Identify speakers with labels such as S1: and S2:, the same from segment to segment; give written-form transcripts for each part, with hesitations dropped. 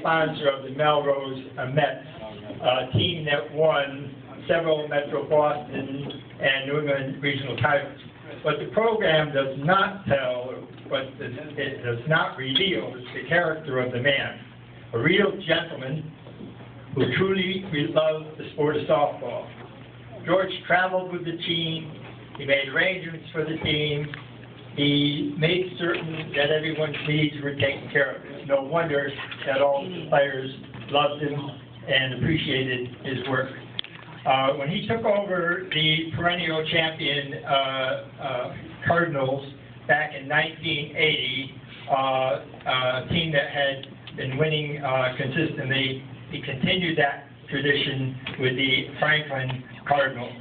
S1: sponsor of the Melrose Mets, a team that won several Metro Boston and New England regional titles. What the program does not tell, it does not reveal, is the character of the man. A real gentleman who truly loved the sport of softball. George traveled with the team. He made arrangements for the team. He made certain that everyone's needs were taken care of. It's no wonder that all the players loved him and appreciated his work. When he took over the perennial champion Cardinals back in 1980, a team that had been winning consistently, he continued that tradition with the Franklin Cardinals.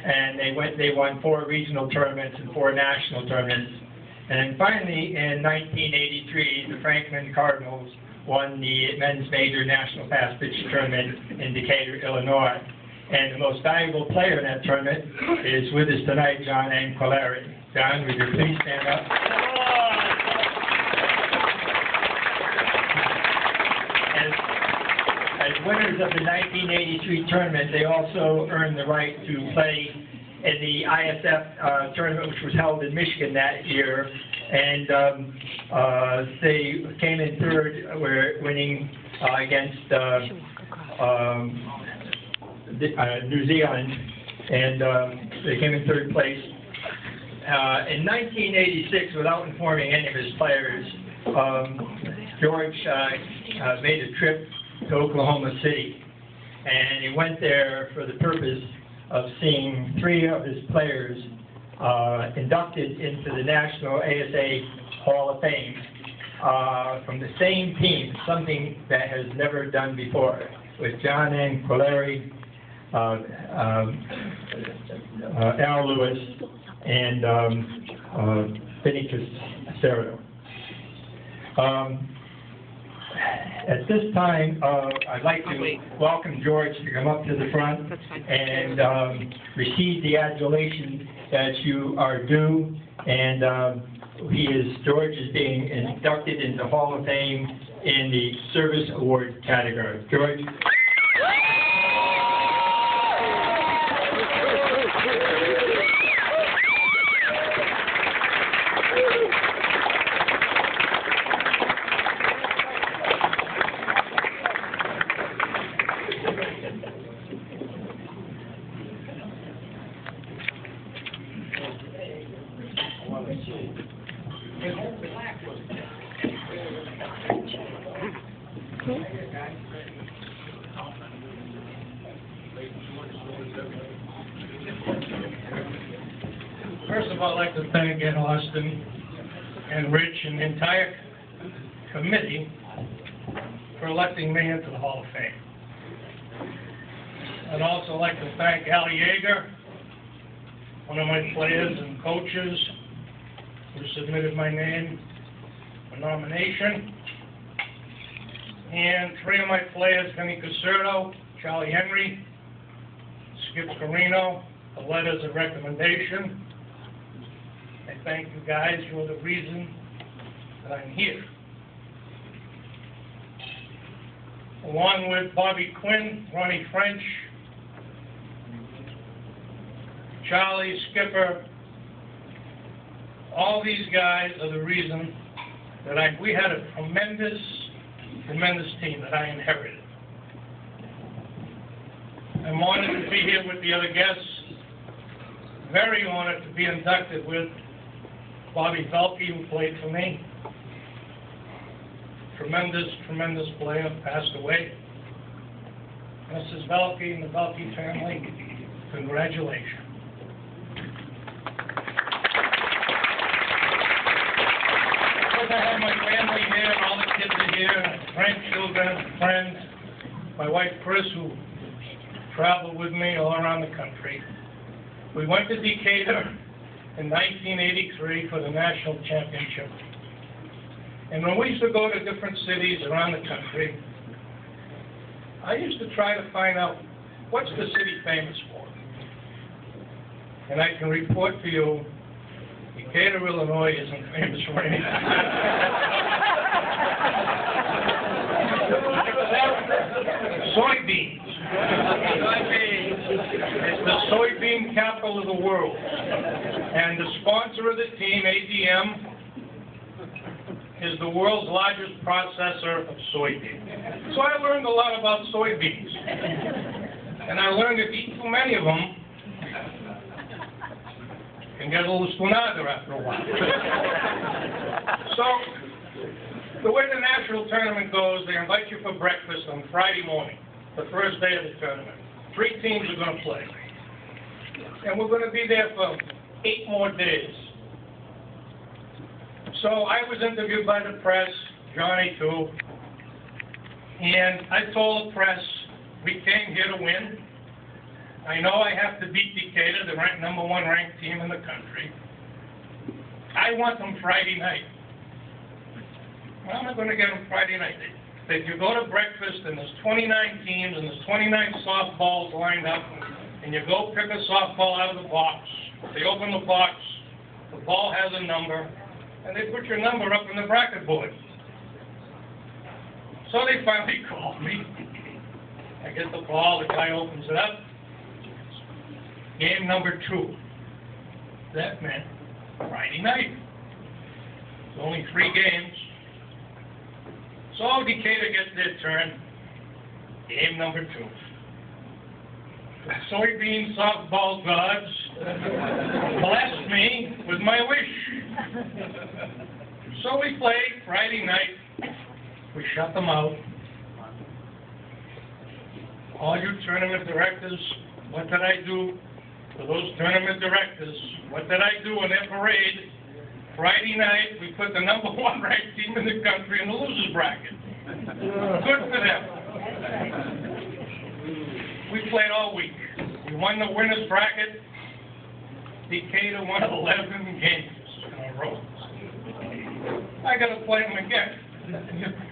S1: And they won 4 regional tournaments and 4 national tournaments. And then finally, in 1983, the Franklin Cardinals won the men's major national fast pitch tournament in Decatur, Illinois. And the most valuable player in that tournament is with us tonight, John Anquilleri. John, would you please stand up? As winners of the 1983 tournament, they also earned the right to play in the ISF tournament, which was held in Michigan that year. And they came in third, winning against New Zealand, and they came in third place. In 1986, without informing any of his players, George made a trip to Oklahoma City, and he went there for the purpose of seeing 3 of his players inducted into the National ASA Hall of Fame from the same team, something that has never done before, with John Anquilleri, Al Lewis, and Vinny Cassero. At this time, I'd like to welcome George to come up to the front and receive the adulation that you are due. And George is being inducted into the Hall of Fame in the Service Award category. George.
S2: First of all, I'd like to thank Ed Austin and Rich and the entire committee for electing me into the Hall of Fame. I'd also like to thank Al Yeager, one of my players and coaches, who submitted my name for nomination, and 3 of my players, Vinny Caserto, Charlie Henry, Skip Carino, the letters of recommendation. I thank you guys. You're the reason that I'm here. Along with Bobby Quinn, Ronnie French, Charlie, Skipper, all these guys are the reason that we had a tremendous team that I inherited. I'm honored to be here with the other guests. Very honored to be inducted with Bobby Velke, who played for me. Tremendous player, passed away. Mrs. Velke and the Velke family, congratulations. Because I have my family here, all the kids are here, grandchildren, friends, my wife Chris, who traveled with me all around the country. We went to Decatur in 1983 for the national championship. And when we used to go to different cities around the country, I used to try to find out, what's the city famous for? And I can report to you, Decatur, Illinois isn't famous for anything. Soybeans. It's the soybean capital of the world. And the sponsor of the team, ADM, is the world's largest processor of soybeans. So I learned a lot about soybeans. And I learned if you eat too many of them, you can get a little stonado after a while. So, the way the national tournament goes, they invite you for breakfast on Friday morning, the first day of the tournament. 3 teams are going to play. And we're going to be there for 8 more days. So I was interviewed by the press, Johnny too, and I told the press, we came here to win. I know I have to beat Decatur, the number 1 ranked team in the country. I want them Friday night. How am I going to get them Friday night? If you go to breakfast and there's 29 teams and there's 29 softballs lined up, and you go pick a softball out of the box, they open the box, the ball has a number, and they put your number up on the bracket board. So they finally called me. I get the ball, the guy opens it up. Game number 2. That meant Friday night. There's only 3 games. So Decatur gets their turn. Game number 2. The soybean softball gods blessed me with my wish. So we played Friday night. We shut them out. All you tournament directors, what did I do? For those tournament directors, what did I do in their parade? Friday night, we put the number 1 ranked team in the country in the losers bracket. Good for them. We played all week. We won the winners bracket. Decatur won 11 games in a row. I got to play them again.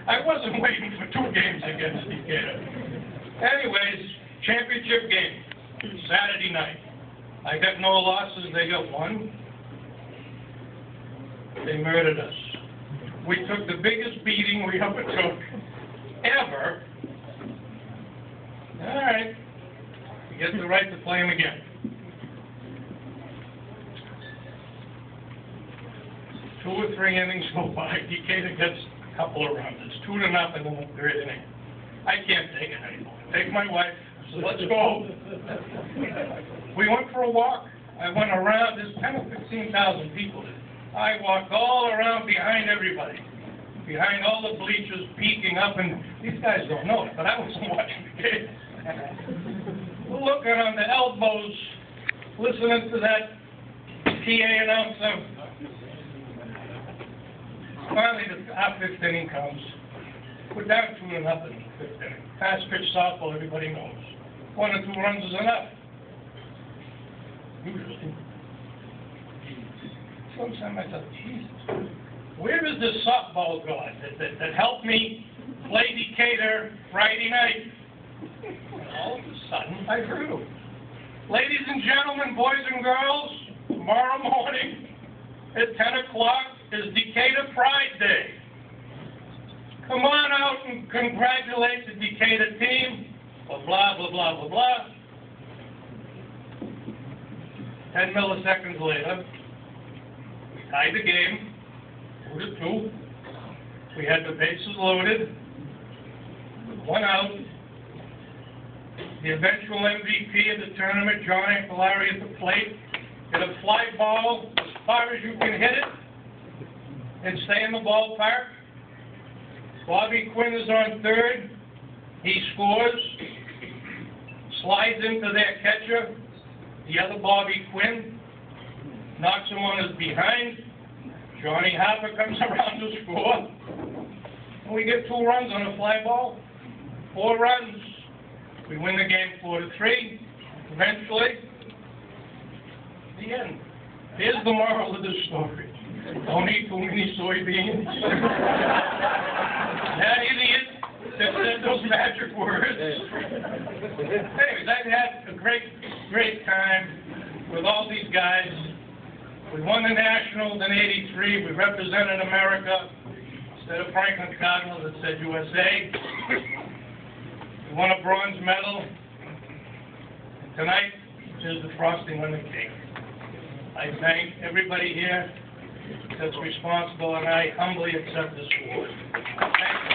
S2: I wasn't waiting for 2 games against Decatur. Anyways, championship game, Saturday night. I got no losses, they got 1. They murdered us. We took the biggest beating we ever took, ever. All right, you get the right to play them again. 2 or 3 innings go by, Decatur gets a couple of runs. It's 2-0 in the 3rd inning. I can't take it anymore. Take my wife, so let's go. We went for a walk. I went around, there's 10 or 15,000 people there. I walked all around behind everybody, behind all the bleachers, peeking up, and these guys don't know it, but I wasn't watching the game. Looking on the elbows, listening to that PA announcer. Finally, our 5th inning comes. We're down 2-0 in the 5th inning. Fast pitch softball, everybody knows. 1 or 2 runs is enough. Usually. Sometimes I thought, Jesus, where is this softball god that helped me play Decatur Friday night? And all of a sudden, I heard him. Ladies and gentlemen, boys and girls, tomorrow morning at 10 o'clock is Decatur Pride Day. Come on out and congratulate the Decatur team, blah, blah, blah, blah, blah, blah. 10 milliseconds later, we tied the game, 2-2. We had the bases loaded, with 1 out. The eventual MVP of the tournament, John Ancolari at the plate, hit a fly ball as far as you can hit it and stay in the ballpark. Bobby Quinn is on 3rd. He scores, slides into their catcher, the other Bobby Quinn, knocks him on his behind. Johnny Harper comes around to score. And we get 2 runs on a fly ball. 4 runs. We win the game 4-3. Eventually, the end. Here's the moral of the story. Don't eat too many soybeans. That idiot that said those magic words. Anyways, I've had a great time with all these guys. We won the Nationals in '83. We represented America. Instead of Franklin Cardinal, it said USA. We won a bronze medal. And tonight is the frosting on the cake. I thank everybody here that's responsible, and I humbly accept this award. Thank you.